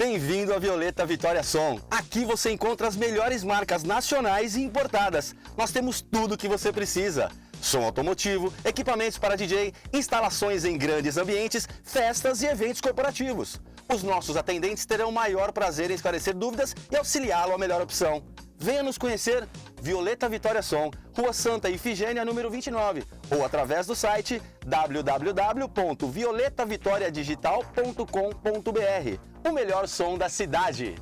Bem-vindo à Violeta Vitória Som. Aqui você encontra as melhores marcas nacionais e importadas. Nós temos tudo o que você precisa. Som automotivo, equipamentos para DJ, instalações em grandes ambientes, festas e eventos corporativos. Os nossos atendentes terão o maior prazer em esclarecer dúvidas e auxiliá-lo à melhor opção. Venha nos conhecer, Violeta Vitória Som, Rua Santa Ifigênia, número 29, ou através do site www.violetavitoriadigital.com.br. O melhor som da cidade.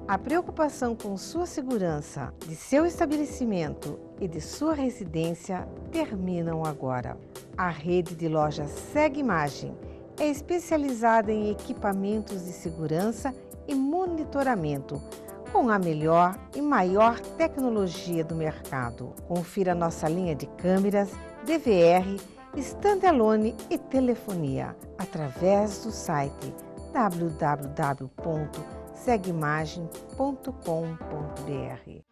A preocupação com sua segurança, de seu estabelecimento e de sua residência terminam agora. A rede de lojas Segue Imagem é especializada em equipamentos de segurança e monitoramento, com a melhor e maior tecnologia do mercado. Confira nossa linha de câmeras, DVR, standalone e telefonia através do site www.segueimagem.com.br.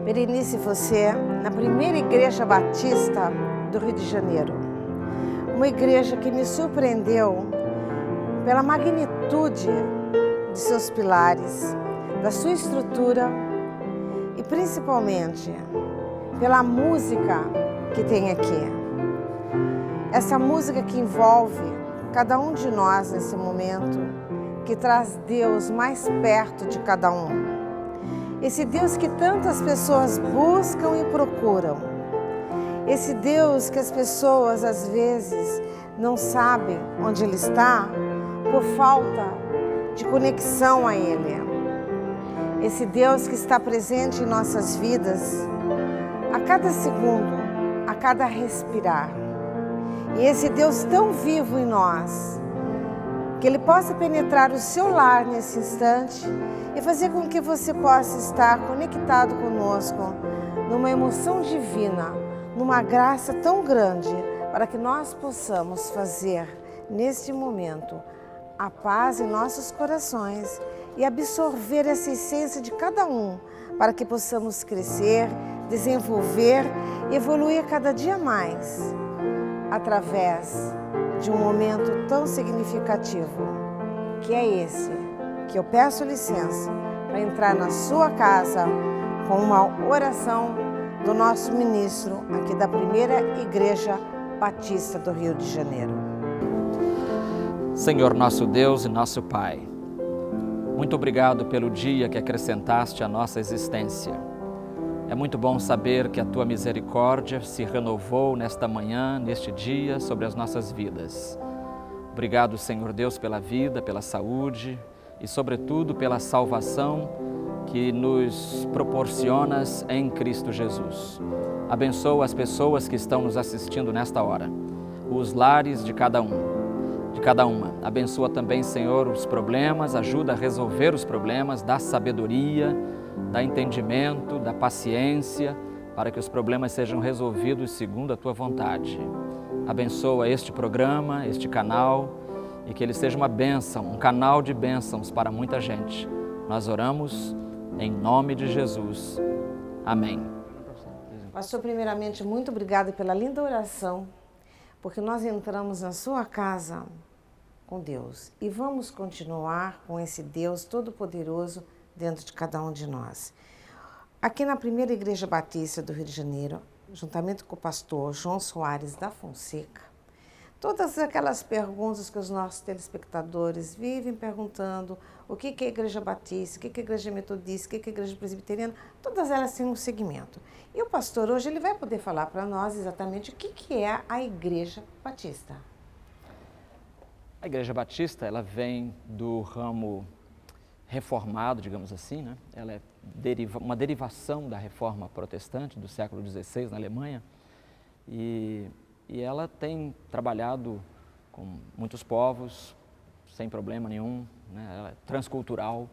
Berenice, você na primeira igreja batista do Rio de Janeiro. Uma igreja que me surpreendeu pela magnitude de seus pilares, da sua estrutura e principalmente pela música que tem aqui. Essa música que envolve cada um de nós nesse momento, que traz Deus mais perto de cada um. Esse Deus que tantas pessoas buscam e procuram. Esse Deus que as pessoas às vezes não sabem onde Ele está por falta de conexão a Ele. Esse Deus que está presente em nossas vidas a cada segundo, a cada respirar. E esse Deus tão vivo em nós, que Ele possa penetrar o seu lar nesse instante e fazer com que você possa estar conectado conosco numa emoção divina, numa graça tão grande, para que nós possamos fazer neste momento a paz em nossos corações e absorver essa essência de cada um, para que possamos crescer, desenvolver e evoluir cada dia mais, através de um momento tão significativo, que é esse, que eu peço licença para entrar na sua casa com uma oração do nosso ministro aqui da primeira Igreja Batista do Rio de Janeiro. Senhor nosso Deus e nosso Pai, muito obrigado pelo dia que acrescentaste à nossa existência. É muito bom saber que a Tua misericórdia se renovou nesta manhã, neste dia, sobre as nossas vidas. Obrigado, Senhor Deus, pela vida, pela saúde e, sobretudo, pela salvação que nos proporcionas em Cristo Jesus. Abençoa as pessoas que estão nos assistindo nesta hora, os lares de cada uma. Abençoa também, Senhor, os problemas, ajuda a resolver os problemas, dá sabedoria, dá entendimento, dá paciência, para que os problemas sejam resolvidos segundo a Tua vontade. Abençoa este programa, este canal, e que ele seja uma bênção, um canal de bênçãos para muita gente. Nós oramos em nome de Jesus. Amém. Pastor, primeiramente, muito obrigada pela linda oração, porque nós entramos na sua casa com Deus e vamos continuar com esse Deus Todo-Poderoso dentro de cada um de nós. Aqui na primeira Igreja Batista do Rio de Janeiro, juntamente com o pastor João Soares da Fonseca, todas aquelas perguntas que os nossos telespectadores vivem perguntando, o que é a Igreja Batista, o que é a Igreja Metodista, o que é a Igreja Presbiteriana, todas elas têm um segmento. E o pastor hoje ele vai poder falar para nós exatamente o que é a Igreja Batista. A Igreja Batista, ela vem do ramo reformado, digamos assim, né? Ela é uma derivação da reforma protestante do século XVI na Alemanha e ela tem trabalhado com muitos povos sem problema nenhum, né? Ela é transcultural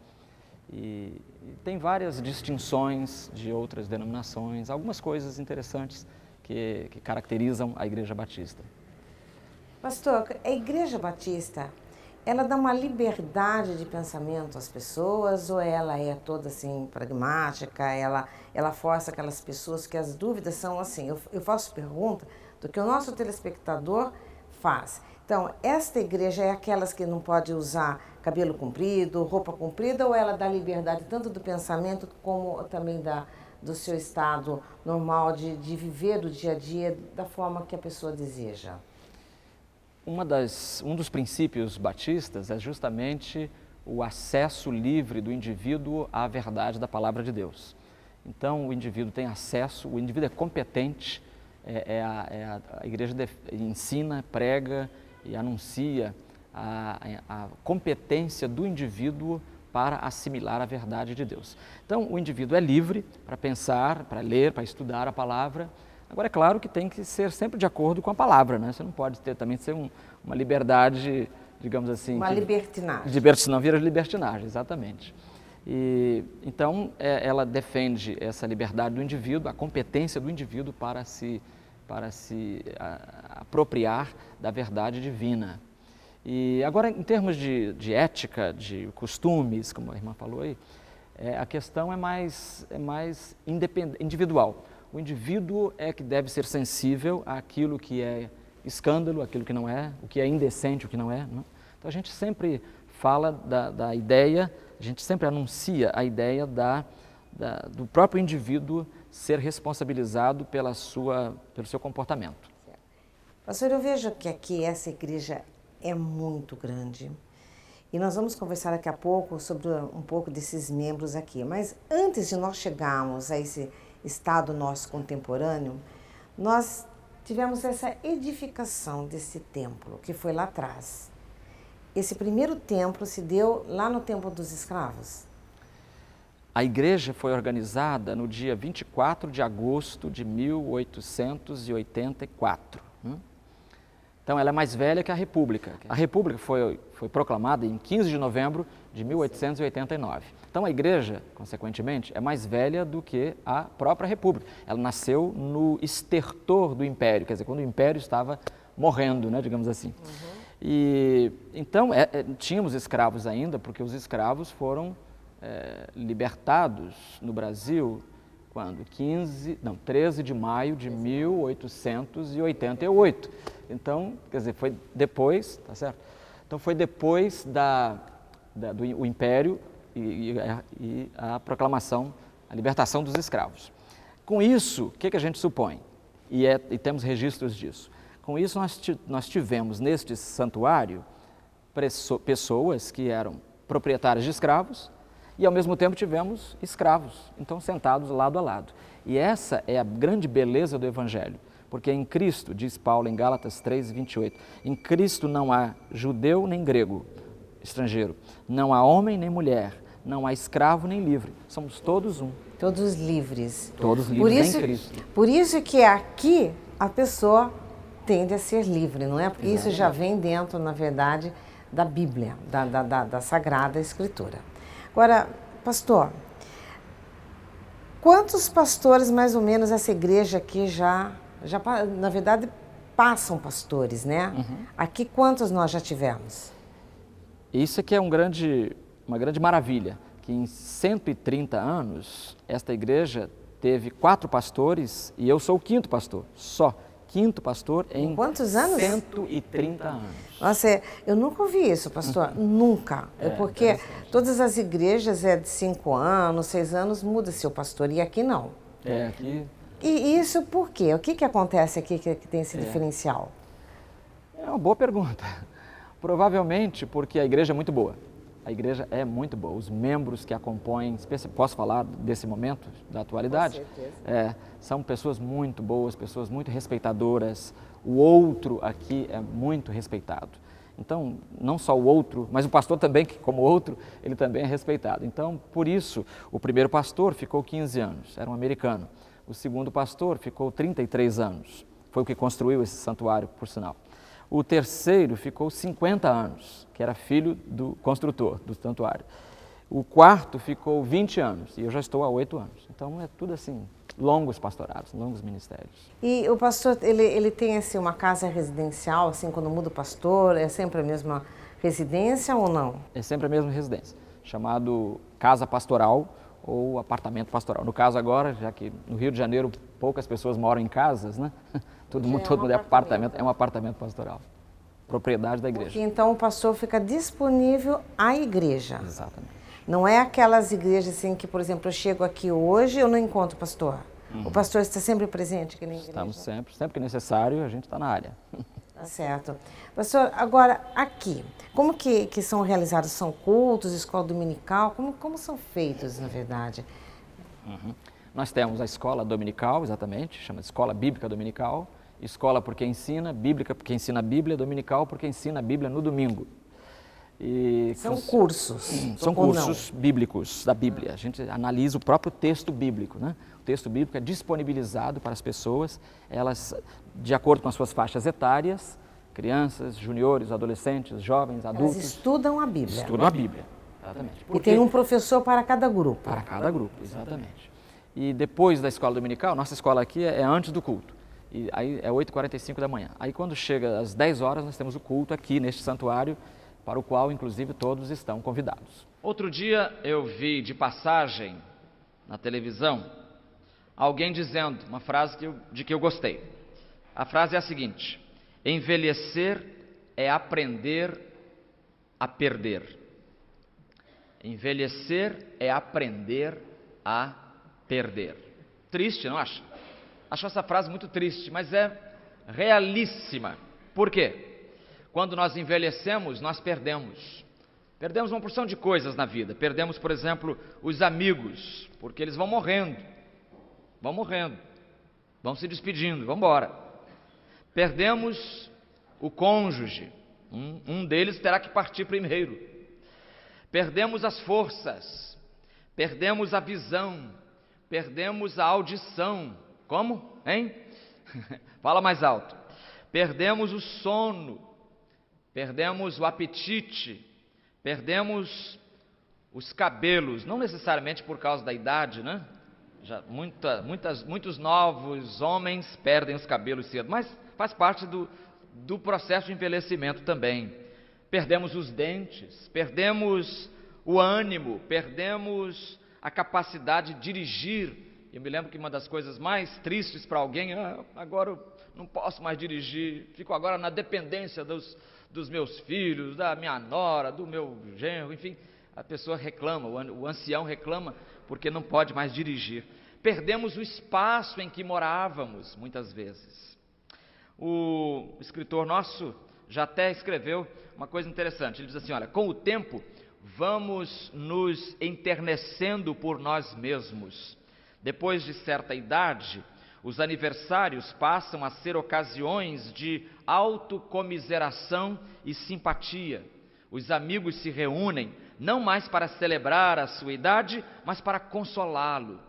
e tem várias distinções de outras denominações, algumas coisas interessantes que caracterizam a Igreja Batista. Pastor, a Igreja Batista, ela dá uma liberdade de pensamento às pessoas ou ela é toda assim pragmática, ela força aquelas pessoas que as dúvidas são assim, eu faço pergunta do que o nosso telespectador faz. Então, esta igreja é aquelas que não pode usar cabelo comprido, roupa comprida, ou ela dá liberdade tanto do pensamento como também do seu estado normal de viver o dia a dia da forma que a pessoa deseja? Um dos princípios batistas é justamente o acesso livre do indivíduo à verdade da palavra de Deus. Então, o indivíduo tem acesso, o indivíduo é competente, a igreja ensina, prega e anuncia a competência do indivíduo para assimilar a verdade de Deus. Então, o indivíduo é livre para pensar, para ler, para estudar a palavra. Agora, é claro que tem que ser sempre de acordo com a palavra, né? Você não pode também ser uma liberdade, digamos assim... Uma libertinagem. Não vira libertinagem, exatamente. Então, ela defende essa liberdade do indivíduo, a competência do indivíduo para se apropriar da verdade divina. E agora, em termos de ética, de costumes, como a irmã falou aí, A questão é mais individual. O indivíduo é que deve ser sensível àquilo que é escândalo, aquilo que não é, o que é indecente, o que não é. Não? Então a gente sempre fala da ideia, a gente sempre anuncia a ideia do próprio indivíduo ser responsabilizado pelo seu comportamento. Pastor, eu vejo que aqui essa igreja é muito grande e nós vamos conversar daqui a pouco sobre um pouco desses membros aqui. Mas antes de nós chegarmos a esse estado nosso contemporâneo, nós tivemos essa edificação desse templo que foi lá atrás. Esse primeiro templo se deu lá no tempo dos escravos. A igreja foi organizada no dia 24 de agosto de 1884. Então, ela é mais velha que a República. A República foi proclamada em 15 de novembro de 1889. Então, a igreja, consequentemente, é mais velha do que a própria República. Ela nasceu no estertor do Império, quer dizer, quando o Império estava morrendo, né, digamos assim. E, então, tínhamos escravos ainda, porque os escravos foram libertados no Brasil quando? 13 de maio de 1888. Então, quer dizer, foi depois, tá certo? Então foi depois do Império e a proclamação, a libertação dos escravos. Com isso, o que a gente supõe? E temos registros disso. Com isso, nós tivemos neste santuário pessoas que eram proprietárias de escravos e, ao mesmo tempo, tivemos escravos, então, sentados lado a lado. E essa é a grande beleza do Evangelho, porque em Cristo, diz Paulo em Gálatas 3:28, em Cristo não há judeu nem grego, estrangeiro, não há homem nem mulher, não há escravo nem livre, somos todos um. Todos livres. Todos livres em Cristo. Por isso que aqui a pessoa tende a ser livre, não é? Porque Exatamente. Isso já vem dentro, na verdade, da Bíblia, da Sagrada Escritura. Agora, pastor, quantos pastores, mais ou menos, essa igreja aqui já na verdade, passam pastores, né? Aqui, quantos nós já tivemos? Isso aqui é uma grande maravilha, que em 130 anos, esta igreja teve 4 pastores e eu sou o 5º pastor, só. 5º pastor em quantos anos? 130 anos. Nossa, eu nunca ouvi isso, pastor, nunca. Porque todas as igrejas é de 5 anos, 6 anos, muda seu pastor, e aqui não. Aqui... E isso por quê? O que acontece aqui que tem esse diferencial? É uma boa pergunta. Provavelmente porque a igreja é muito boa. A igreja é muito boa. Os membros que a compõem, posso falar desse momento, da atualidade? Com certeza. São pessoas muito boas, pessoas muito respeitadoras. O outro aqui é muito respeitado. Então, não só o outro, mas o pastor também, que como outro, ele também é respeitado. Então, por isso, o primeiro pastor ficou 15 anos, era um americano. O segundo pastor ficou 33 anos, foi o que construiu esse santuário, por sinal. O terceiro ficou 50 anos, que era filho do construtor do santuário. O quarto ficou 20 anos e eu já estou há 8 anos. Então é tudo assim, longos pastorados, longos ministérios. E o pastor, ele tem assim, uma casa residencial, assim, quando muda o pastor, é sempre a mesma residência ou não? É sempre a mesma residência, chamado casa pastoral ou apartamento pastoral. No caso agora, já que no Rio de Janeiro poucas pessoas moram em casas, né? Todo mundo é apartamento, é um apartamento pastoral, propriedade da igreja. Porque então o pastor fica disponível à igreja. Exatamente. Não é aquelas igrejas assim que, por exemplo, eu chego aqui hoje e eu não encontro o pastor. O pastor está sempre presente aqui na igreja? Estamos sempre que necessário, a gente está na área. Tá certo. Pastor, agora aqui, como que são realizados? São cultos, escola dominical? Como são feitos, na verdade? Nós temos a escola dominical, exatamente, chama de Escola Bíblica Dominical. Escola porque ensina, bíblica porque ensina a Bíblia, dominical porque ensina a Bíblia no domingo. São cursos? São cursos bíblicos da Bíblia. A gente analisa o próprio texto bíblico, né? O texto bíblico é disponibilizado para as pessoas, elas, de acordo com as suas faixas etárias, crianças, juniores, adolescentes, jovens, adultos. Elas estudam a Bíblia. Estudam a Bíblia, exatamente. E tem um professor para cada grupo. Para cada grupo, exatamente. E depois da escola dominical, nossa escola aqui é antes do culto. E aí é 8h45 da manhã. Aí quando chega às 10 horas, nós temos o culto aqui neste santuário, para o qual, inclusive, todos estão convidados. Outro dia eu vi de passagem na televisão alguém dizendo uma frase de que eu gostei. A frase é a seguinte: envelhecer é aprender a perder. Envelhecer é aprender a perder. Triste, não acha? Acho essa frase muito triste, mas é realíssima. Por quê? Quando nós envelhecemos, nós perdemos. Perdemos uma porção de coisas na vida. Perdemos, por exemplo, os amigos, porque eles vão morrendo, vão se despedindo, vão embora. Perdemos o cônjuge, um deles terá que partir primeiro. Perdemos as forças, perdemos a visão, perdemos a audição. Como? Hein? Fala mais alto. Perdemos o sono, perdemos o apetite, perdemos os cabelos, não necessariamente por causa da idade, né? Já muitos novos homens perdem os cabelos cedo, mas faz parte do processo de envelhecimento também. Perdemos os dentes, perdemos o ânimo, perdemos a capacidade de dirigir. Eu me lembro que uma das coisas mais tristes para alguém, agora eu não posso mais dirigir, fico agora na dependência dos meus filhos, da minha nora, do meu genro, enfim, a pessoa reclama, o ancião reclama porque não pode mais dirigir. Perdemos o espaço em que morávamos, muitas vezes. O escritor nosso já até escreveu uma coisa interessante, ele diz assim, olha, com o tempo vamos nos enternecendo por nós mesmos. Depois de certa idade, os aniversários passam a ser ocasiões de autocomiseração e simpatia. Os amigos se reúnem, não mais para celebrar a sua idade, mas para consolá-lo.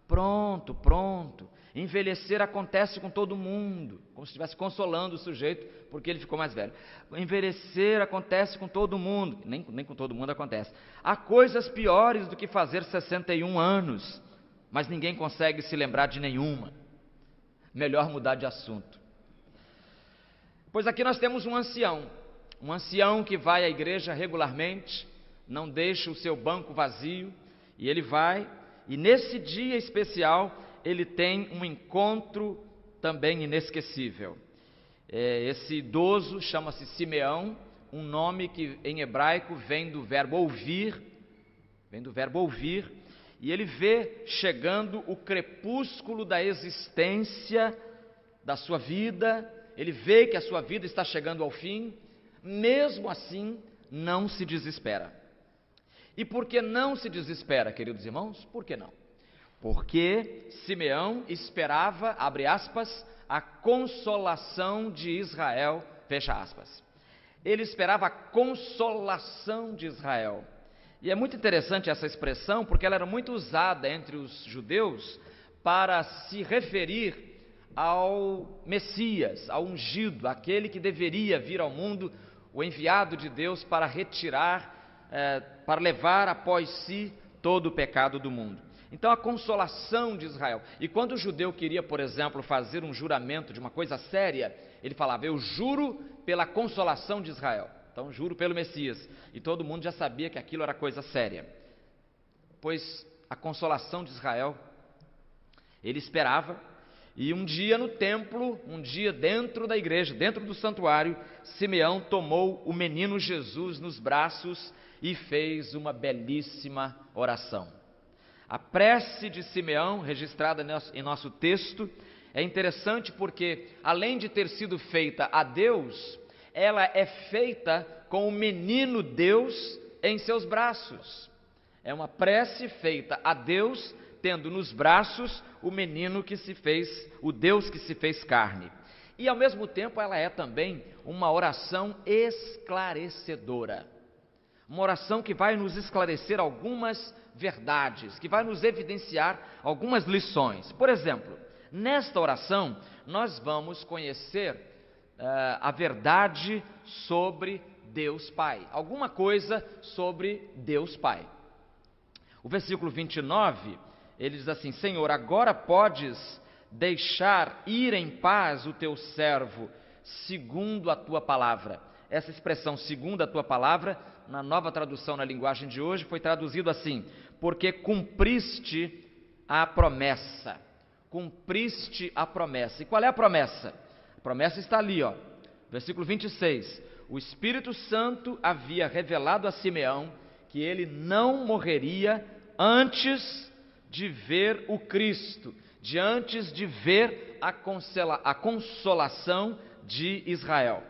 Pronto. Envelhecer acontece com todo mundo, como se estivesse consolando o sujeito, porque ele ficou mais velho. Envelhecer acontece com todo mundo, nem com todo mundo acontece. Há coisas piores do que fazer 61 anos, mas ninguém consegue se lembrar de nenhuma. Melhor mudar de assunto. Pois aqui nós temos um ancião que vai à igreja regularmente, não deixa o seu banco vazio, e ele vai, e nesse dia especial, ele tem um encontro também inesquecível. Esse idoso chama-se Simeão, um nome que em hebraico vem do verbo ouvir, e ele vê chegando o crepúsculo da existência da sua vida, ele vê que a sua vida está chegando ao fim, mesmo assim não se desespera. E por que não se desespera, queridos irmãos? Por que não? Porque Simeão esperava, abre aspas, a consolação de Israel, fecha aspas. Ele esperava a consolação de Israel. E é muito interessante essa expressão, porque ela era muito usada entre os judeus para se referir ao Messias, ao ungido, aquele que deveria vir ao mundo, o enviado de Deus para retirar, para levar após si todo o pecado do mundo. Então a consolação de Israel. E quando o judeu queria, por exemplo, fazer um juramento de uma coisa séria, ele falava, eu juro pela consolação de Israel. Então juro pelo Messias. E todo mundo já sabia que aquilo era coisa séria. Pois a consolação de Israel, ele esperava. E um dia no templo, um dia dentro da igreja, dentro do santuário, Simeão tomou o menino Jesus nos braços e fez uma belíssima oração. A prece de Simeão, registrada em nosso texto, é interessante porque, além de ter sido feita a Deus, ela é feita com o menino Deus em seus braços. É uma prece feita a Deus, tendo nos braços o menino que se fez, o Deus que se fez carne. E ao mesmo tempo ela é também uma oração esclarecedora. Uma oração que vai nos esclarecer algumas verdades, que vai nos evidenciar algumas lições. Por exemplo, nesta oração nós vamos conhecer a verdade sobre Deus Pai, alguma coisa sobre Deus Pai. O versículo 29, ele diz assim, Senhor, agora podes deixar ir em paz o teu servo, segundo a tua palavra. essa expressão segundo a tua palavra, na nova tradução na linguagem de hoje, foi traduzido assim: porque cumpriste a promessa. Cumpriste a promessa. E qual é a promessa? A promessa está ali, ó, versículo 26. O Espírito Santo havia revelado a Simeão que ele não morreria antes de ver o Cristo, antes de ver a consolação de Israel.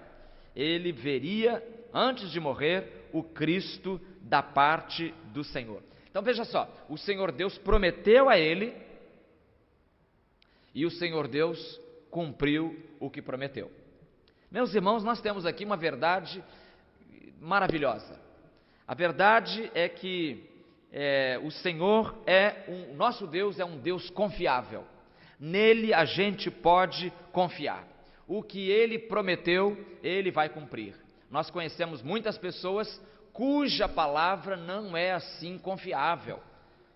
Ele veria, antes de morrer, o Cristo da parte do Senhor. Então veja só, o Senhor Deus prometeu a ele e o Senhor Deus cumpriu o que prometeu. Meus irmãos, nós temos aqui uma verdade maravilhosa. A verdade é que o Senhor o nosso Deus é um Deus confiável. Nele a gente pode confiar. O que Ele prometeu, Ele vai cumprir. Nós conhecemos muitas pessoas cuja palavra não é assim confiável.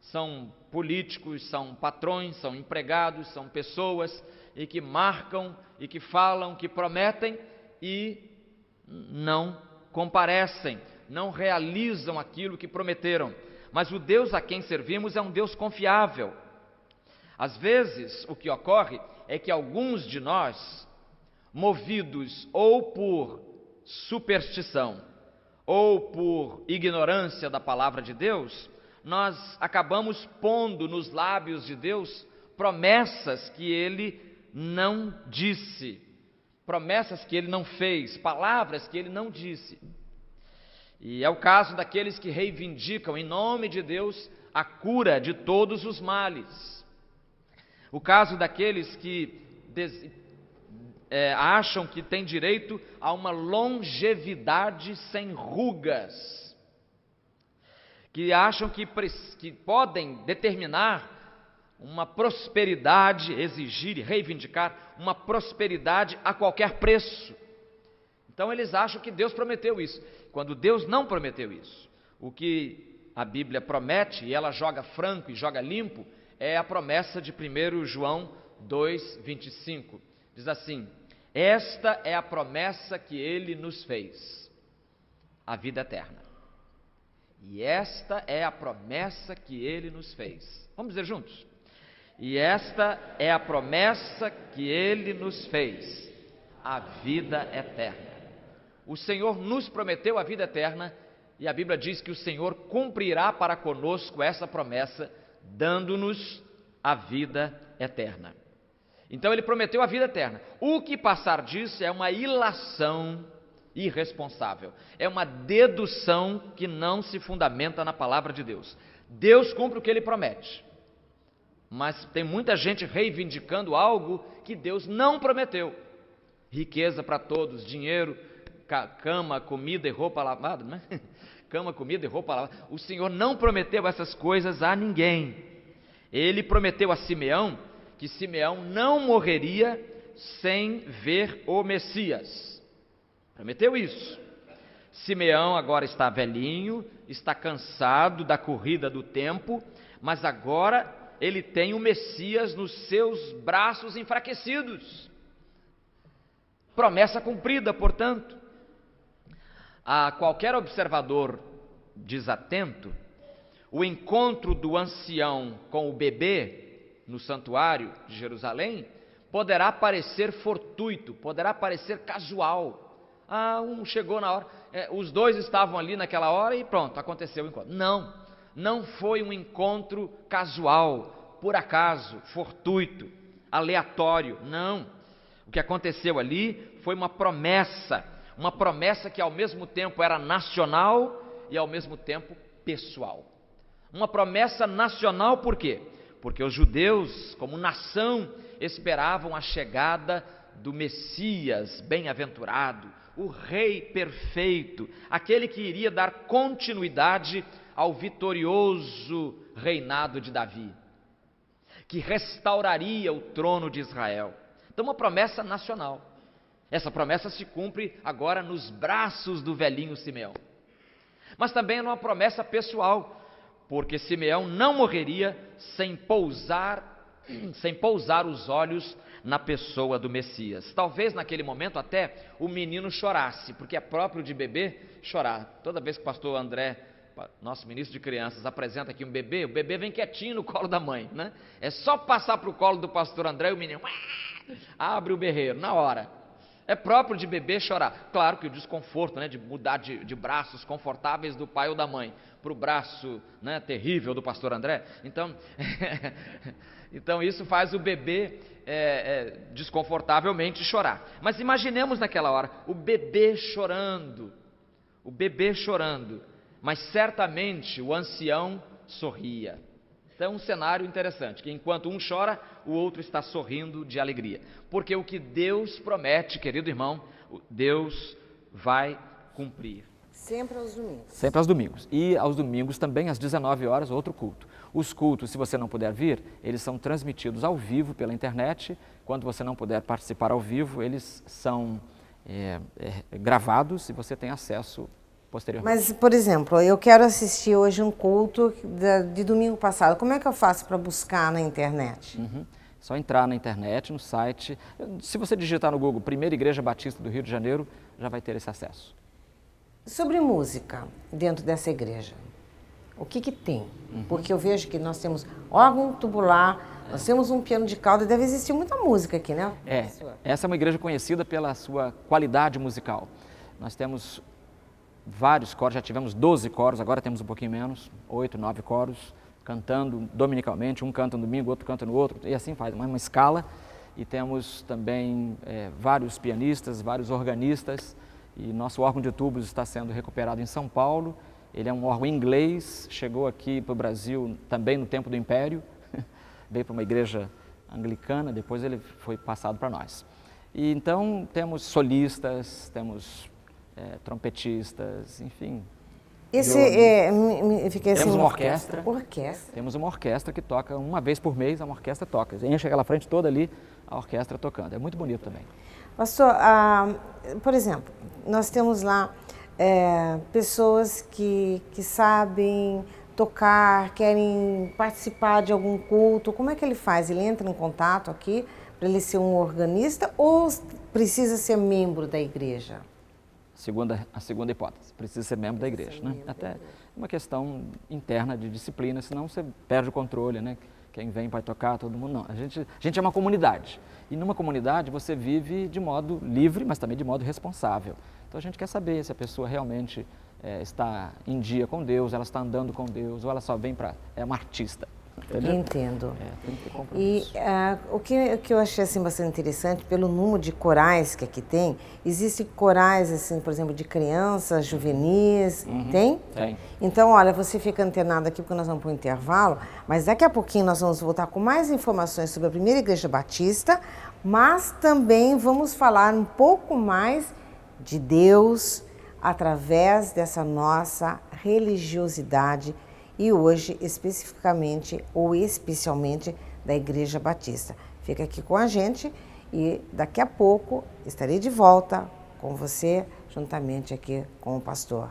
São políticos, são patrões, são empregados, são pessoas e que marcam, e que falam, que prometem e não comparecem, não realizam aquilo que prometeram. Mas o Deus a quem servimos é um Deus confiável. Às vezes, o que ocorre é que alguns de nós, movidos ou por superstição ou por ignorância da palavra de Deus, nós acabamos pondo nos lábios de Deus promessas que Ele não disse, promessas que Ele não fez, palavras que Ele não disse. E é o caso daqueles que reivindicam em nome de Deus a cura de todos os males. O caso daqueles que acham que têm direito a uma longevidade sem rugas, que acham que podem determinar uma prosperidade, exigir e reivindicar uma prosperidade a qualquer preço. Então eles acham que Deus prometeu isso, quando Deus não prometeu isso. O que a Bíblia promete, e ela joga franco e joga limpo, é a promessa de 1 João 2,25. Diz assim: esta é a promessa que Ele nos fez, a vida eterna. E esta é a promessa que Ele nos fez. Vamos dizer juntos? E esta é a promessa que Ele nos fez, a vida eterna. O Senhor nos prometeu a vida eterna, e a Bíblia diz que o Senhor cumprirá para conosco essa promessa, dando-nos a vida eterna. Então Ele prometeu a vida eterna. O que passar disso é uma ilação irresponsável, é uma dedução que não se fundamenta na palavra de Deus. Deus cumpre o que Ele promete, mas tem muita gente reivindicando algo que Deus não prometeu. Riqueza para todos, dinheiro, cama, comida e roupa lavada, né? Cama, comida e roupa lavada. O Senhor não prometeu essas coisas a ninguém. Ele prometeu a Simeão que Simeão não morreria sem ver o Messias. Prometeu isso. Simeão agora está velhinho, está cansado da corrida do tempo, mas agora ele tem o Messias nos seus braços enfraquecidos. Promessa cumprida, portanto. A qualquer observador desatento, o encontro do ancião com o bebê no santuário de Jerusalém poderá parecer fortuito, poderá parecer casual. Um chegou na hora, os dois estavam ali naquela hora e pronto, aconteceu o encontro. Não foi um encontro casual, por acaso, fortuito, aleatório, não. O que aconteceu ali foi uma promessa que ao mesmo tempo era nacional e ao mesmo tempo pessoal. Uma promessa nacional por quê? Porque os judeus, como nação, esperavam a chegada do Messias bem-aventurado, o Rei perfeito, aquele que iria dar continuidade ao vitorioso reinado de Davi, que restauraria o trono de Israel. Então, uma promessa nacional. Essa promessa se cumpre agora nos braços do velhinho Simeão. Mas também é uma promessa pessoal, porque Simeão não morreria sem pousar sem pousar os olhos na pessoa do Messias. Talvez naquele momento até o menino chorasse, porque é próprio de bebê chorar. Toda vez que o pastor André, nosso ministro de crianças, apresenta aqui um bebê, o bebê vem quietinho no colo da mãe, né? É só passar para o colo do pastor André e o menino abre o berreiro, na hora. É próprio de bebê chorar. Claro que o desconforto, né, de mudar de braços confortáveis do pai ou da mãe para o braço, né, terrível do pastor André. Então, então isso faz o bebê desconfortavelmente chorar. Mas imaginemos naquela hora o bebê chorando, mas certamente o ancião sorria. Então é um cenário interessante, que enquanto um chora, o outro está sorrindo de alegria. Porque o que Deus promete, querido irmão, Deus vai cumprir. Sempre aos domingos. Sempre aos domingos. E aos domingos também, às 19 horas, outro culto. Os cultos, se você não puder vir, eles são transmitidos ao vivo pela internet. Quando você não puder participar ao vivo, eles são gravados e você tem acesso posteriormente. Mas, por exemplo, eu quero assistir hoje um culto de domingo passado. Como é que eu faço para buscar na internet? Só entrar na internet, no site. Se você digitar no Google Primeira Igreja Batista do Rio de Janeiro, já vai ter esse acesso. Sobre música dentro dessa igreja, o que tem? Porque eu vejo que nós temos órgão tubular, nós temos um piano de cauda, deve existir muita música aqui, né? Essa é uma igreja conhecida pela sua qualidade musical. Nós temos vários coros, já tivemos 12 coros, agora temos um pouquinho menos, 8, 9 coros, cantando dominicalmente, um canta no domingo, outro canta no outro, e assim faz, uma escala. E temos também vários pianistas, vários organistas, e nosso órgão de tubos está sendo recuperado em São Paulo. Ele é um órgão inglês, chegou aqui para o Brasil também no tempo do Império, veio para uma igreja anglicana, depois ele foi passado para nós. E então temos solistas, temos trompetistas, enfim. Temos uma orquestra. Orquestra? Temos uma orquestra que toca uma vez por mês, uma orquestra toca. Enche aquela frente toda ali, a orquestra tocando. É muito bonito também. Pastor, por exemplo, nós temos lá pessoas que sabem tocar, querem participar de algum culto. Como é que ele faz? Ele entra em contato aqui para ele ser um organista ou precisa ser membro da igreja? A segunda hipótese, precisa ser membro da igreja, né? Até uma questão interna de disciplina, senão você perde o controle, né? Quem vem vai tocar, todo mundo não. A gente é uma comunidade, e numa comunidade você vive de modo livre, mas também de modo responsável. Então a gente quer saber se a pessoa realmente está em dia com Deus, ela está andando com Deus, ou ela só vem é uma artista. Entendeu? Entendo. Tem que ter compromisso. E o que eu achei assim, bastante interessante, pelo número de corais que aqui tem, existem corais, assim, por exemplo, de crianças, juvenis, tem? Tem. Então, olha, você fica antenado aqui porque nós vamos para o intervalo, mas daqui a pouquinho nós vamos voltar com mais informações sobre a Primeira Igreja Batista, mas também vamos falar um pouco mais de Deus através dessa nossa religiosidade e hoje especificamente ou especialmente da Igreja Batista. Fica aqui com a gente e daqui a pouco estarei de volta com você, juntamente aqui com o pastor.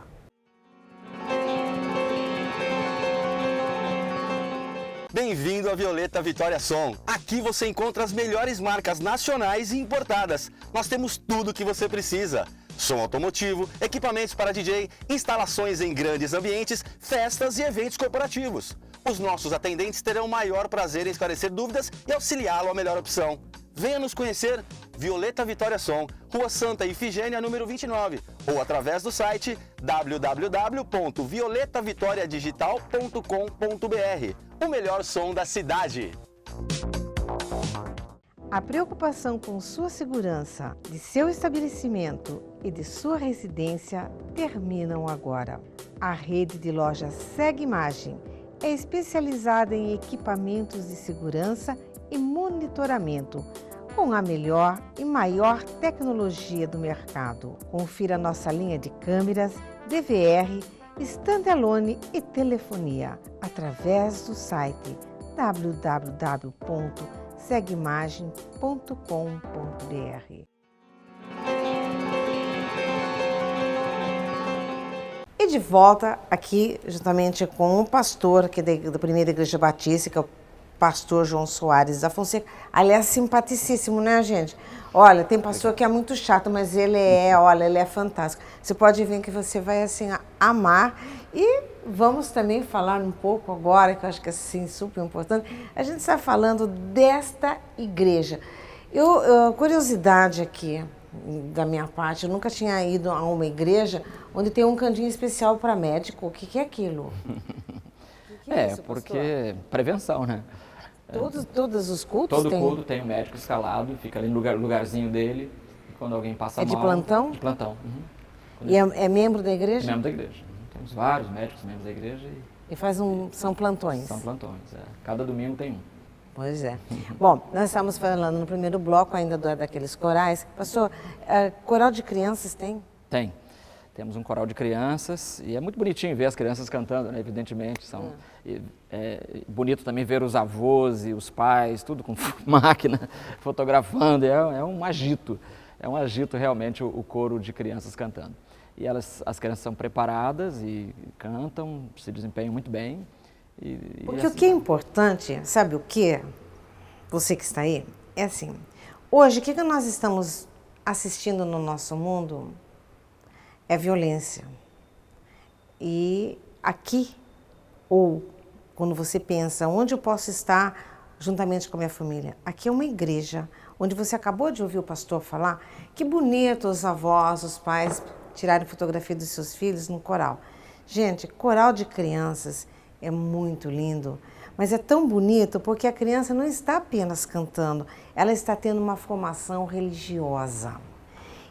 Bem-vindo à Violeta Vitória Som. Aqui você encontra as melhores marcas nacionais e importadas. Nós temos tudo o que você precisa. Som automotivo, equipamentos para DJ, instalações em grandes ambientes, festas e eventos corporativos. Os nossos atendentes terão o maior prazer em esclarecer dúvidas e auxiliá-lo à melhor opção. Venha nos conhecer, Violeta Vitória Som, Rua Santa Ifigênia, número 29, ou através do site www.violetavitoriadigital.com.br. O melhor som da cidade. A preocupação com sua segurança, de seu estabelecimento e de sua residência terminam agora. A rede de lojas Segue Imagem é especializada em equipamentos de segurança e monitoramento, com a melhor e maior tecnologia do mercado. Confira nossa linha de câmeras, DVR, standalone e telefonia através do site www.segueimagem.com.br. E de volta aqui, juntamente com o pastor aqui da Primeira Igreja Batista, que é o pastor João Soares da Fonseca. Aliás, simpaticíssimo, né, gente? Olha, tem pastor que é muito chato, mas ele é fantástico. Você pode ver que você vai, assim, amar. E vamos também falar um pouco agora, que eu acho que é, assim, super importante. A gente está falando desta igreja. Curiosidade aqui, da minha parte, eu nunca tinha ido a uma igreja onde tem um cantinho especial para médico. O que é aquilo? Que é isso, porque prevenção, né? Todos os cultos Todo culto tem um médico escalado, fica ali no lugarzinho dele, e quando alguém passa mal... É de plantão? De plantão. E é membro da igreja? É membro da igreja. Temos vários médicos membros da igreja E são plantões? São plantões, Cada domingo tem um. Pois é. Bom, nós estamos falando no primeiro bloco ainda daqueles corais. Pastor, coral de crianças tem? Tem. Temos um coral de crianças e é muito bonitinho ver as crianças cantando, né? Evidentemente. É bonito também ver os avós e os pais, tudo com máquina, fotografando. É um agito. É um agito realmente o coro de crianças cantando. E as crianças são preparadas e cantam, se desempenham muito bem. Porque assim, o que é importante, sabe o que? Você que está aí, é assim, hoje o que nós estamos assistindo no nosso mundo é violência. E aqui, ou quando você pensa, onde eu posso estar juntamente com a minha família? Aqui é uma igreja, onde você acabou de ouvir o pastor falar, que bonito os avós, os pais tirarem fotografia dos seus filhos no coral. Gente, coral de crianças é muito lindo, mas é tão bonito porque a criança não está apenas cantando, ela está tendo uma formação religiosa.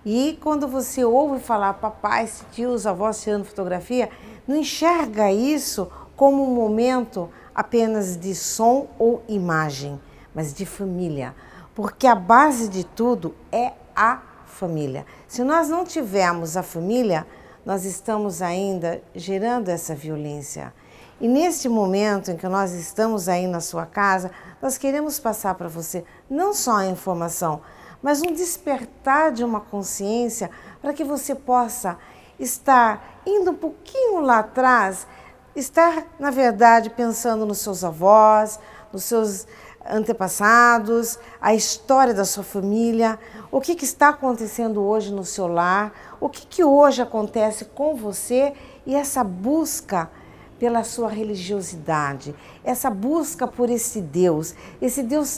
E quando você ouve falar papais, tios, avós tirando fotografia, não enxerga isso como um momento apenas de som ou imagem, mas de família, porque a base de tudo é a família. Se nós não tivermos a família, nós estamos ainda gerando essa violência. E neste momento em que nós estamos aí na sua casa, nós queremos passar para você não só a informação, mas um despertar de uma consciência para que você possa estar indo um pouquinho lá atrás, estar, na verdade, pensando nos seus avós, nos seus antepassados, a história da sua família, o que está acontecendo hoje no seu lar, o que hoje acontece com você e essa busca pela sua religiosidade, essa busca por esse Deus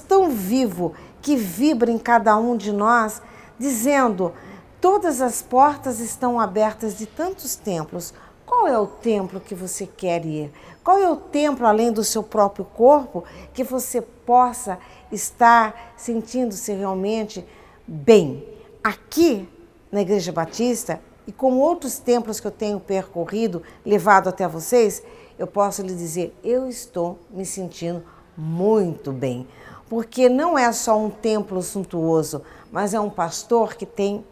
tão vivo que vibra em cada um de nós, dizendo, todas as portas estão abertas de tantos templos. Qual é o templo que você quer ir? Qual é o templo, além do seu próprio corpo, que você possa estar sentindo-se realmente bem? Aqui, na Igreja Batista, e com outros templos que eu tenho percorrido, levado até vocês, eu posso lhe dizer, eu estou me sentindo muito bem. Porque não é só um templo suntuoso, mas é um pastor que tem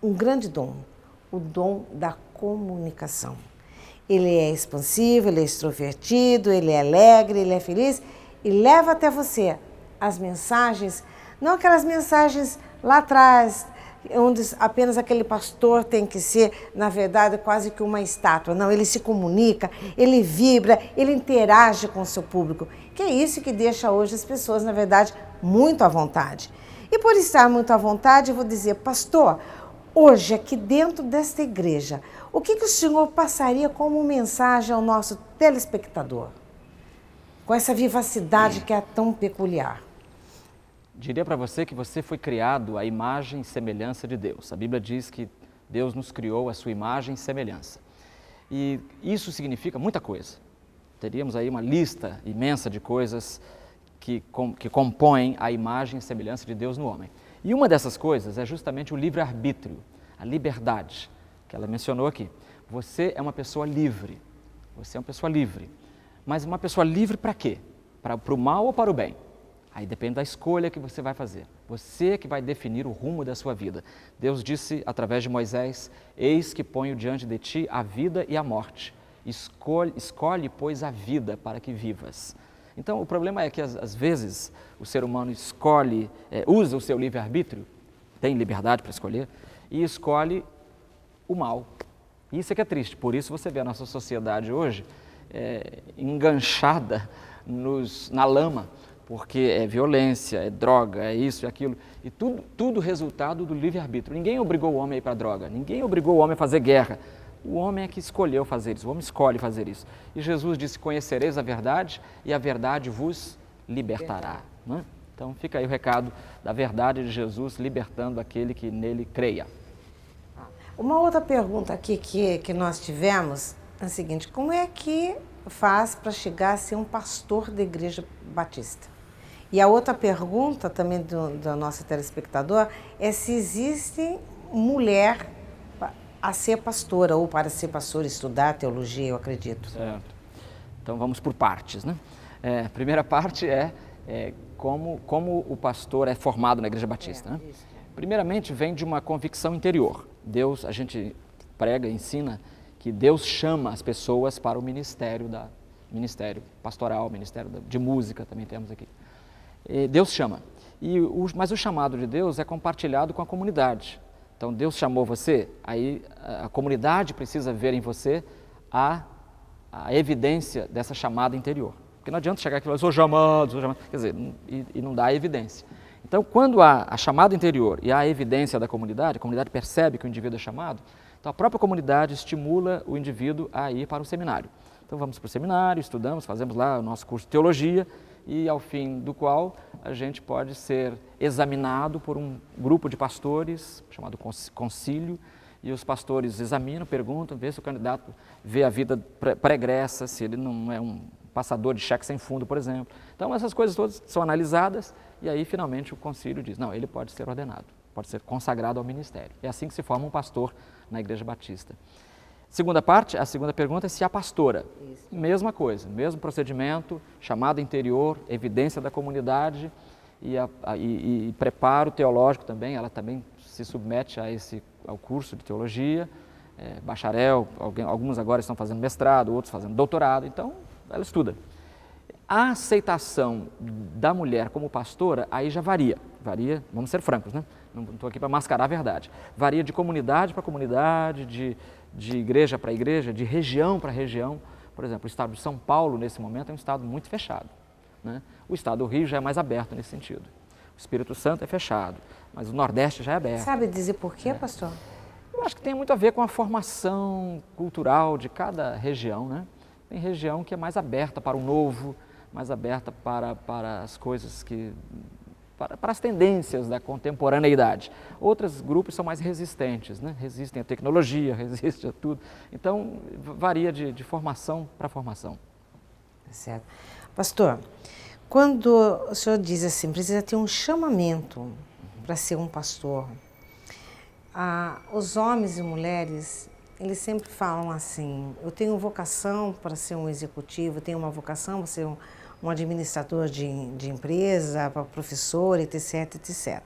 um grande dom, o dom da comunicação. Ele é expansivo, ele é extrovertido, ele é alegre, ele é feliz e leva até você as mensagens, não aquelas mensagens lá atrás, onde apenas aquele pastor tem que ser, na verdade, quase que uma estátua. Não, ele se comunica, ele vibra, ele interage com o seu público. Que é isso que deixa hoje as pessoas, na verdade, muito à vontade. E por estar muito à vontade, eu vou dizer, pastor, hoje, aqui dentro desta igreja, o que o senhor passaria como mensagem ao nosso telespectador? Com essa vivacidade que é tão peculiar. Diria para você que você foi criado à imagem e semelhança de Deus. A Bíblia diz que Deus nos criou à sua imagem e semelhança. E isso significa muita coisa. Teríamos aí uma lista imensa de coisas que compõem a imagem e semelhança de Deus no homem. E uma dessas coisas é justamente o livre-arbítrio, a liberdade, que ela mencionou aqui. Você é uma pessoa livre. Você é uma pessoa livre. Mas uma pessoa livre para quê? Para o mal ou para o bem? Aí depende da escolha que você vai fazer. Você que vai definir o rumo da sua vida. Deus disse através de Moisés, eis que ponho diante de ti a vida e a morte. Escolhe, pois, a vida para que vivas. Então, o problema é que, às vezes, o ser humano usa o seu livre-arbítrio, tem liberdade para escolher, e escolhe o mal. E isso é que é triste. Por isso você vê a nossa sociedade hoje enganchada na lama, porque é violência, é droga, é isso e aquilo, e tudo resultado do livre-arbítrio. Ninguém obrigou o homem a ir para a droga, ninguém obrigou o homem a fazer guerra. O homem é que escolheu fazer isso, o homem escolhe fazer isso. E Jesus disse, conhecereis a verdade e a verdade vos libertará. Né? Então fica aí o recado da verdade de Jesus libertando aquele que nele creia. Uma outra pergunta aqui que nós tivemos é a seguinte, como é que faz para chegar a ser um pastor da Igreja Batista? E a outra pergunta também do nosso telespectador é se existe mulher a ser pastora ou para ser pastor, estudar teologia, eu acredito. Certo. Então vamos por partes, né? A primeira parte é como o pastor é formado na Igreja Batista. Né? Primeiramente vem de uma convicção interior. Deus, a gente prega, ensina que Deus chama as pessoas para o ministério pastoral, ministério de música também temos aqui. Deus chama, mas o chamado de Deus é compartilhado com a comunidade. Então Deus chamou você, aí a comunidade precisa ver em você a evidência dessa chamada interior. Porque não adianta chegar aqui e falar, sou chamado, quer dizer, e não dá evidência. Então quando há a chamada interior e há a evidência da comunidade, a comunidade percebe que o indivíduo é chamado, então a própria comunidade estimula o indivíduo a ir para o seminário. Então vamos para o seminário, estudamos, fazemos lá o nosso curso de teologia, e ao fim do qual a gente pode ser examinado por um grupo de pastores, chamado concílio, e os pastores examinam, perguntam, vê se o candidato vê a vida pregressa, se ele não é um passador de cheque sem fundo, por exemplo. Então essas coisas todas são analisadas e aí finalmente o concílio diz, não, ele pode ser ordenado, pode ser consagrado ao ministério. É assim que se forma um pastor na Igreja Batista. Segunda parte, a segunda pergunta é se há pastora. Isso. Mesma coisa, mesmo procedimento, chamada interior, evidência da comunidade e preparo teológico também, ela também se submete ao curso de teologia, bacharel, alguns agora estão fazendo mestrado, outros fazendo doutorado, então ela estuda. A aceitação da mulher como pastora, aí já varia, vamos ser francos, né? Não estou aqui para mascarar a verdade, varia de comunidade para comunidade, de igreja para igreja, de região para região. Por exemplo, o estado de São Paulo, nesse momento, é um estado muito fechado. Né? O estado do Rio já é mais aberto nesse sentido. O Espírito Santo é fechado, mas o Nordeste já é aberto. Sabe dizer por quê, pastor? Eu acho que tem muito a ver com a formação cultural de cada região. Né? Tem região que é mais aberta para o novo, mais aberta para as coisas que... para as tendências da contemporaneidade. Outros grupos são mais resistentes, né? Resistem à tecnologia, resistem a tudo. Então, varia de formação para formação. Certo. Pastor, quando o senhor diz assim, precisa ter um chamamento para ser um pastor, os homens e mulheres, eles sempre falam assim, eu tenho vocação para ser um executivo, tenho uma vocação para ser um administrador de empresa, para professor, etc, etc.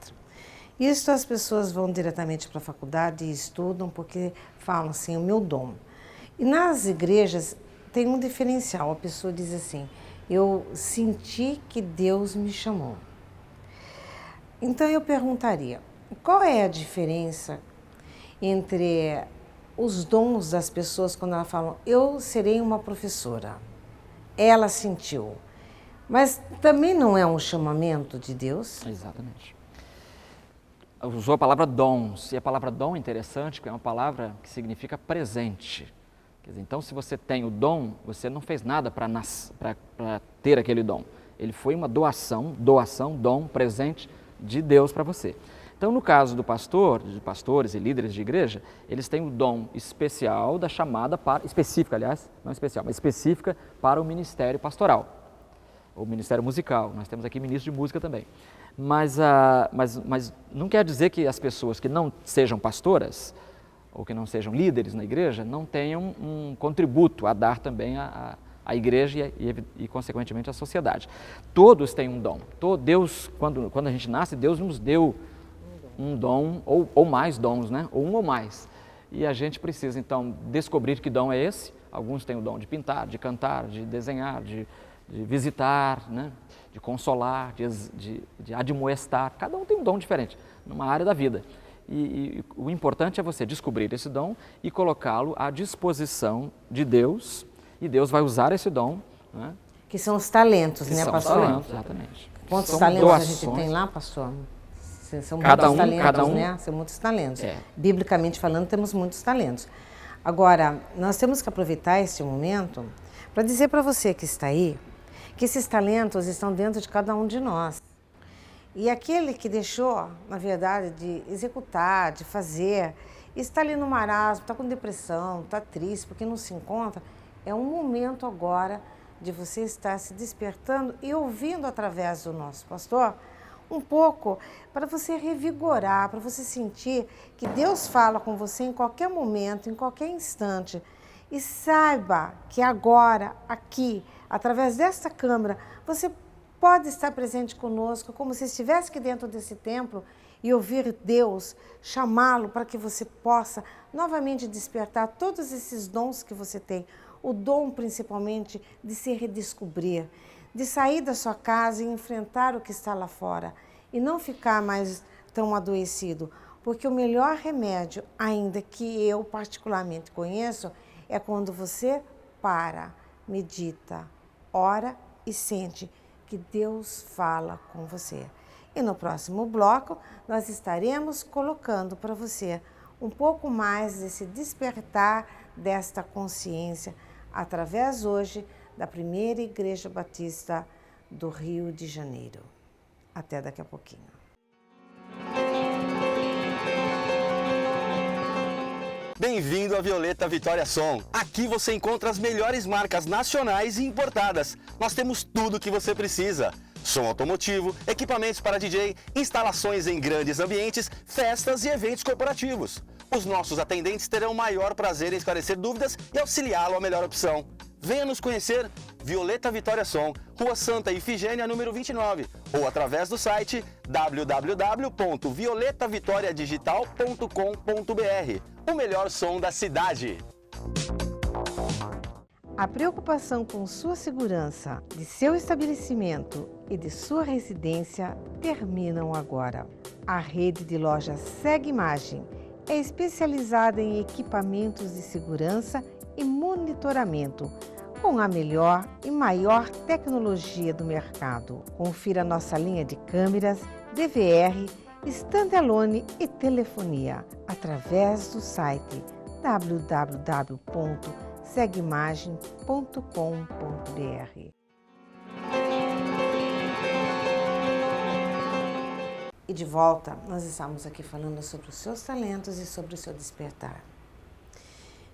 Isso as pessoas vão diretamente para a faculdade e estudam porque falam assim, o meu dom. E nas igrejas tem um diferencial, a pessoa diz assim, eu senti que Deus me chamou. Então eu perguntaria, qual é a diferença entre os dons das pessoas quando elas falam, eu serei uma professora, ela sentiu. Mas também não é um chamamento de Deus? Exatamente. Usou a palavra dons, e a palavra dom é interessante, porque é uma palavra que significa presente. Quer dizer, então, se você tem o dom, você não fez nada para ter aquele dom. Ele foi uma doação, dom, presente de Deus para você. Então, no caso do pastor, de pastores e líderes de igreja, eles têm o dom especial da chamada específica, aliás, não especial, mas específica para o ministério pastoral. O ministério musical, nós temos aqui ministro de música também. Mas não quer dizer que as pessoas que não sejam pastoras ou que não sejam líderes na igreja não tenham um contributo a dar também à igreja e consequentemente, à sociedade. Todos têm um dom. Deus, quando a gente nasce, Deus nos deu um dom ou mais dons, né? Ou um ou mais. E a gente precisa, então, descobrir que dom é esse. Alguns têm o dom de pintar, de cantar, de desenhar, de visitar, né? De consolar, de admoestar. Cada um tem um dom diferente, numa área da vida. E o importante é você descobrir esse dom e colocá-lo à disposição de Deus E Deus vai usar esse dom, né? Que são os talentos, Que né, são pastor? talentos, exatamente. Quantos São talentos a gente doações. tem lá, pastor? São Cada muitos talentos, cada um. né? São muitos talentos. É. Biblicamente falando, temos muitos talentos. Agora, nós temos que aproveitar este momento para dizer para você que está aí, que esses talentos estão dentro de cada um de nós. E aquele que deixou, na verdade, de executar, de fazer, está ali no marasmo, está com depressão, está triste, porque não se encontra, é um momento agora de você estar se despertando e ouvindo através do nosso pastor um pouco para você revigorar, para você sentir que Deus fala com você em qualquer momento, em qualquer instante. E saiba que agora, aqui, através desta câmera, você pode estar presente conosco, como se estivesse aqui dentro desse templo e ouvir Deus, chamá-lo para que você possa novamente despertar todos esses dons que você tem. O dom, principalmente, de se redescobrir, de sair da sua casa e enfrentar o que está lá fora e não ficar mais tão adoecido, porque o melhor remédio, ainda que eu particularmente conheço, é quando você para, medita, ora e sente que Deus fala com você. E no próximo bloco, nós estaremos colocando para você um pouco mais desse despertar desta consciência através hoje da Primeira Igreja Batista do Rio de Janeiro. Até daqui a pouquinho. Bem-vindo à Violeta Vitória Som. Aqui você encontra as melhores marcas nacionais e importadas. Nós temos tudo o que você precisa. Som automotivo, equipamentos para DJ, instalações em grandes ambientes, festas e eventos corporativos. Os nossos atendentes terão o maior prazer em esclarecer dúvidas e auxiliá-lo à melhor opção. Venha nos conhecer, Violeta Vitória Som, Rua Santa Ifigênia, número 29, ou através do site www.violetavitoriadigital.com.br. O melhor som da cidade. A preocupação com sua segurança, de seu estabelecimento e de sua residência terminam agora. A rede de lojas Segue Imagem é especializada em equipamentos de segurança e monitoramento, com a melhor e maior tecnologia do mercado. Confira nossa linha de câmeras, DVR, standalone e telefonia através do site www.segueimagem.com.br. E de volta, nós estamos aqui falando sobre os seus talentos e sobre o seu despertar.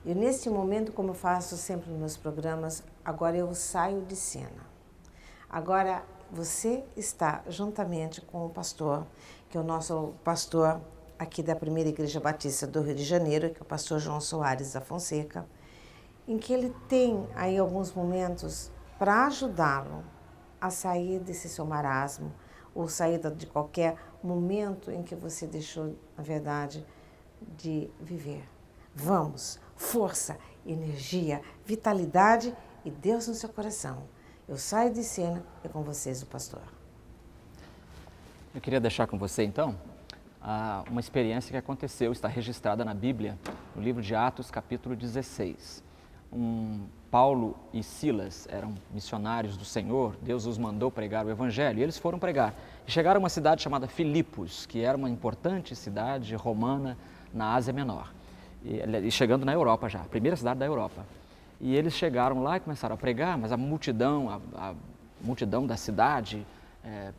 E neste momento, como eu faço sempre nos meus programas, agora eu saio de cena. Agora você está juntamente com o pastor, que é o nosso pastor aqui da Primeira Igreja Batista do Rio de Janeiro, que é o pastor João Soares da Fonseca, em que ele tem aí alguns momentos para ajudá-lo a sair desse seu marasmo, ou sair de qualquer momento em que você deixou, na verdade, de viver. Vamos, força, energia, vitalidade e Deus no seu coração. Eu saio de cena e com vocês o pastor. Eu queria deixar com você, então, uma experiência que aconteceu, está registrada na Bíblia, no livro de Atos, capítulo 16. Paulo e Silas eram missionários do Senhor, Deus os mandou pregar o Evangelho, e eles foram pregar. E chegaram a uma cidade chamada Filipos, que era uma importante cidade romana na Ásia Menor. E chegando na Europa já, a primeira cidade da Europa. E eles chegaram lá e começaram a pregar, mas a multidão da cidade,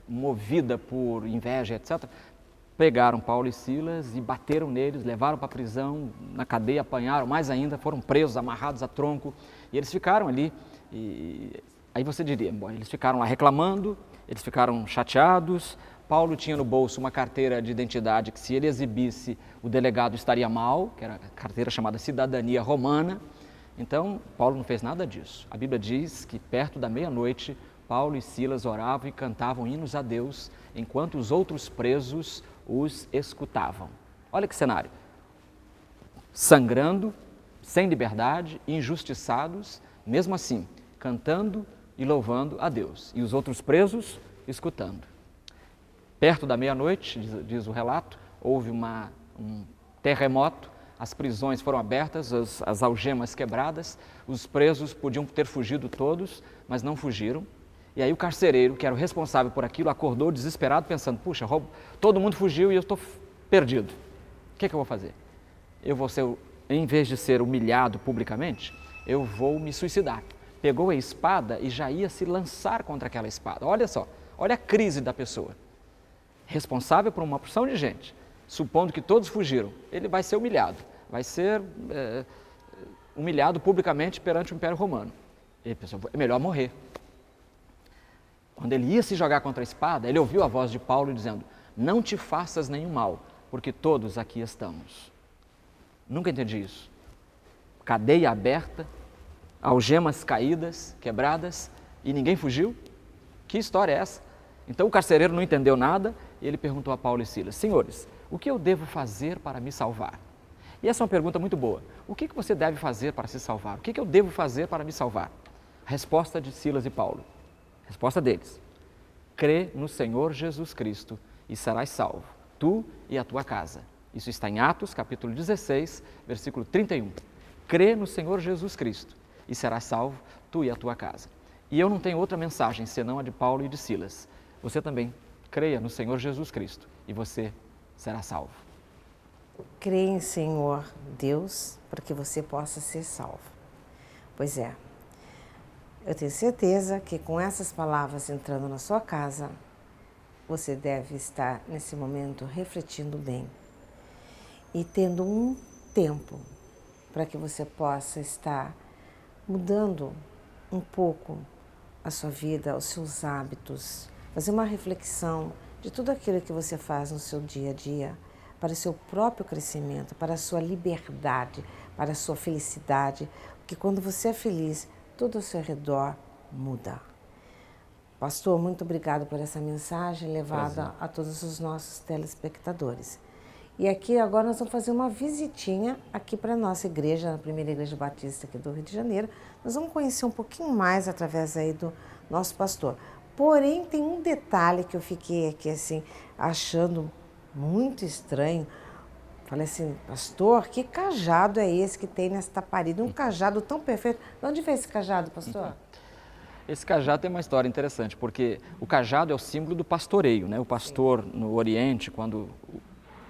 movida por inveja, etc., pegaram Paulo e Silas e bateram neles, levaram para a prisão, na cadeia, apanharam, mais ainda, foram presos, amarrados a tronco, e eles ficaram ali. E aí você diria, bom, eles ficaram lá reclamando, eles ficaram chateados. Paulo tinha no bolso uma carteira de identidade que, se ele exibisse, o delegado estaria mal, que era a carteira chamada Cidadania Romana. Então, Paulo não fez nada disso. A Bíblia diz que perto da meia-noite, Paulo e Silas oravam e cantavam hinos a Deus, enquanto os outros presos os escutavam. Olha que cenário. Sangrando, sem liberdade, injustiçados, mesmo assim, cantando e louvando a Deus. E os outros presos escutando. Perto da meia-noite, diz o relato, houve um terremoto, as prisões foram abertas, as algemas quebradas, os presos podiam ter fugido todos, mas não fugiram. E aí o carcereiro, que era o responsável por aquilo, acordou desesperado, pensando, puxa, todo mundo fugiu e eu estou perdido. O que eu vou fazer? Eu vou ser, em vez de ser humilhado publicamente, eu vou me suicidar. Pegou a espada e já ia se lançar contra aquela espada. Olha só, olha a crise da pessoa. Responsável por uma porção de gente, supondo que todos fugiram, ele vai ser humilhado, vai ser humilhado publicamente perante o Império Romano. Ele pensou, é melhor morrer. Quando ele ia se jogar contra a espada, ele ouviu a voz de Paulo dizendo, não te faças nenhum mal, porque todos aqui estamos. Nunca entendi isso. Cadeia aberta, algemas caídas, quebradas, e ninguém fugiu? Que história é essa? Então o carcereiro não entendeu nada e ele perguntou a Paulo e Silas, senhores, o que eu devo fazer para me salvar? E essa é uma pergunta muito boa. O que você deve fazer para se salvar? O que eu devo fazer para me salvar? A resposta de Silas e Paulo. A resposta deles. Crê no Senhor Jesus Cristo e serás salvo, tu e a tua casa. Isso está em Atos, capítulo 16, versículo 31. Crê no Senhor Jesus Cristo e serás salvo, tu e a tua casa. E eu não tenho outra mensagem senão a de Paulo e de Silas. Você também creia no Senhor Jesus Cristo e você será salvo. Creia em Senhor Deus para que você possa ser salvo. Pois é, eu tenho certeza que com essas palavras entrando na sua casa, você deve estar nesse momento refletindo bem e tendo um tempo para que você possa estar mudando um pouco a sua vida, os seus hábitos, fazer uma reflexão de tudo aquilo que você faz no seu dia a dia para o seu próprio crescimento, para a sua liberdade, para a sua felicidade, porque quando você é feliz, tudo ao seu redor muda. Pastor, muito obrigado por essa mensagem levada a todos os nossos telespectadores. E aqui agora nós vamos fazer uma visitinha aqui para a nossa igreja, a primeira igreja batista aqui do Rio de Janeiro. Nós vamos conhecer um pouquinho mais através aí do nosso pastor. Porém, tem um detalhe que eu fiquei aqui assim, achando muito estranho. Falei assim, pastor, que cajado é esse que tem nesta parede? Um cajado tão perfeito. De onde veio esse cajado, pastor? Esse cajado tem uma história interessante, porque o cajado é o símbolo do pastoreio, né? O pastor no Oriente, quando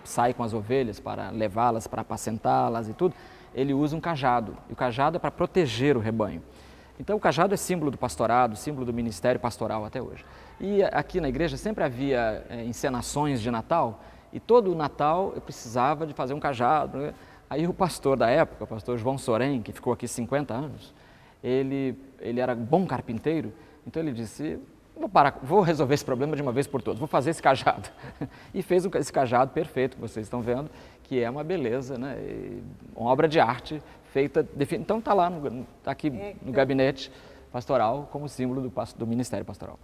sai com as ovelhas para levá-las, para apacentá-las e tudo, ele usa um cajado. E o cajado é para proteger o rebanho. Então o cajado é símbolo do pastorado, símbolo do ministério pastoral até hoje. E aqui na igreja sempre havia encenações de Natal, e todo o Natal eu precisava de fazer um cajado, né? Aí o pastor da época, o pastor João Sorém, que ficou aqui 50 anos, ele era bom carpinteiro, então ele disse, vou resolver esse problema de uma vez por todas, vou fazer esse cajado. E fez esse cajado perfeito, que vocês estão vendo, que é uma beleza, né? Uma obra de arte feita, então está lá aqui no gabinete pastoral como símbolo do ministério pastoral.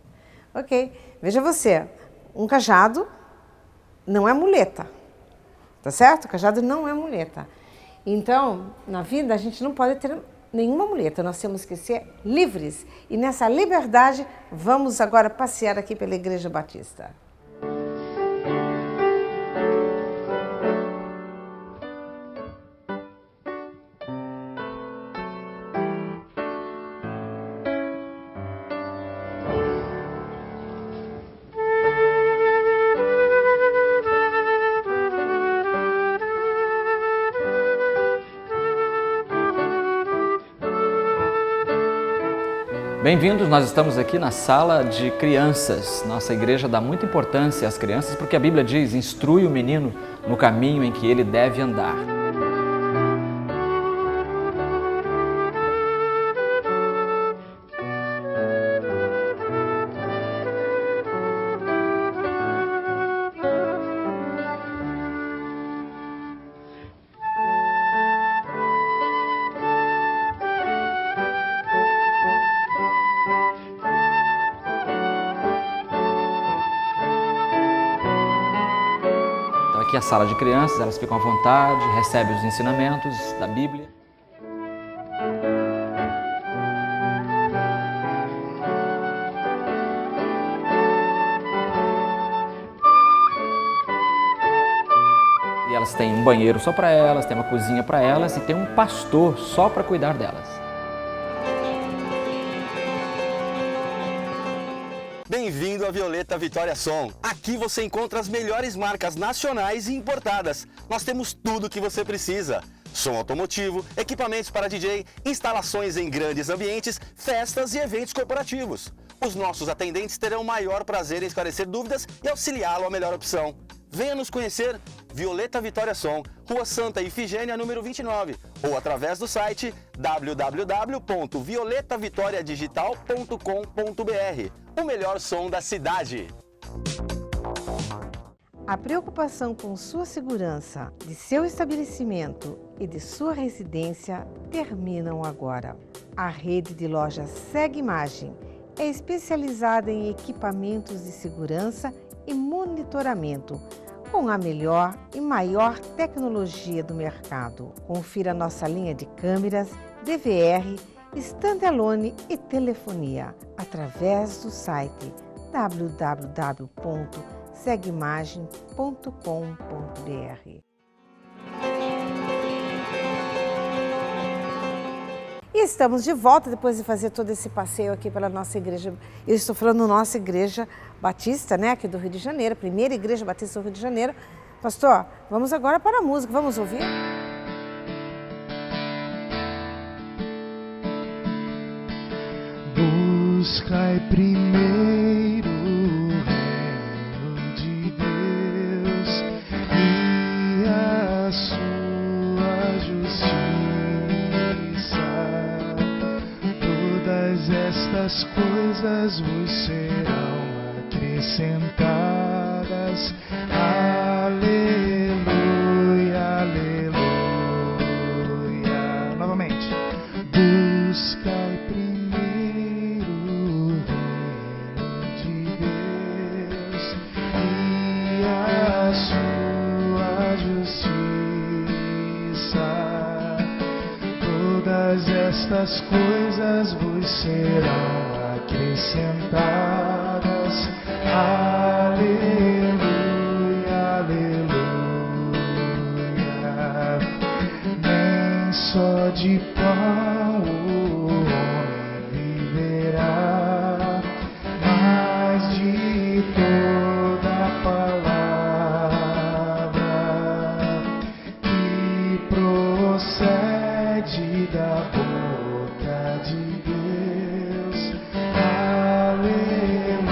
Ok, veja você, um cajado não é muleta, tá certo? O cajado não é muleta. Então, na vida a gente não pode ter nenhuma muleta, nós temos que ser livres. E nessa liberdade, vamos agora passear aqui pela Igreja Batista. Bem-vindos, nós estamos aqui na sala de crianças. Nossa igreja dá muita importância às crianças porque a Bíblia diz, instrui o menino no caminho em que ele deve andar. Aqui é a sala de crianças, elas ficam à vontade, recebem os ensinamentos da Bíblia. elas têm um banheiro só para elas, tem uma cozinha para elas e tem um pastor só para cuidar delas. Bem-vindo à Violeta Vitória Som. Aqui você encontra as melhores marcas nacionais e importadas. Nós temos tudo o que você precisa. Som automotivo, equipamentos para DJ, instalações em grandes ambientes, festas e eventos corporativos. Os nossos atendentes terão o maior prazer em esclarecer dúvidas e auxiliá-lo à melhor opção. Venha nos conhecer, Violeta Vitória Som, Rua Santa Ifigênia, número 29, ou através do site www.violetavitoriadigital.com.br. O melhor som da cidade. A preocupação com sua segurança, de seu estabelecimento e de sua residência terminam agora. A rede de lojas Segue Imagem é especializada em equipamentos de segurança e monitoramento, com a melhor e maior tecnologia do mercado. Confira nossa linha de câmeras, DVR, standalone e telefonia através do site www.segueimagem.com.br. E estamos de volta depois de fazer todo esse passeio aqui pela nossa igreja. Eu estou falando nossa igreja batista, né, aqui do Rio de Janeiro, a primeira igreja batista do Rio de Janeiro. Pastor, vamos agora para a música, vamos ouvir? Buscai primeiro o reino de Deus e a sua justiça. Todas estas coisas vos serão acrescentadas. Aleluia, aleluia. Novamente. Buscai primeiro o reino de Deus e a sua justiça. Todas estas coisas vos serão acrescentadas. Aleluia, aleluia. Nem só de pão o homem viverá, mas de toda palavra que procede da boca de Deus. Aleluia.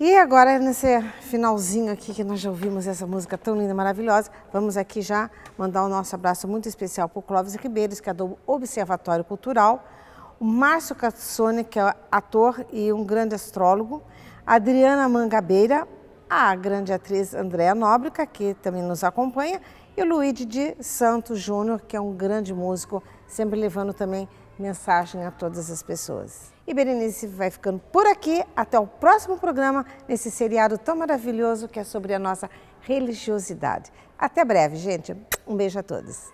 E agora, nesse finalzinho aqui, que nós já ouvimos essa música tão linda, maravilhosa, vamos aqui já mandar o nosso abraço muito especial para o Clóvis Ribeiro, que é do Observatório Cultural, o Márcio Cassone, que é ator e um grande astrólogo, a Adriana Mangabeira, a grande atriz Andréa Nóbrega, que também nos acompanha, e o Luíde de Santos Júnior, que é um grande músico, sempre levando também mensagem a todas as pessoas. E Berenice vai ficando por aqui, até o próximo programa, nesse seriado tão maravilhoso que é sobre a nossa religiosidade. Até breve, gente. Um beijo a todos.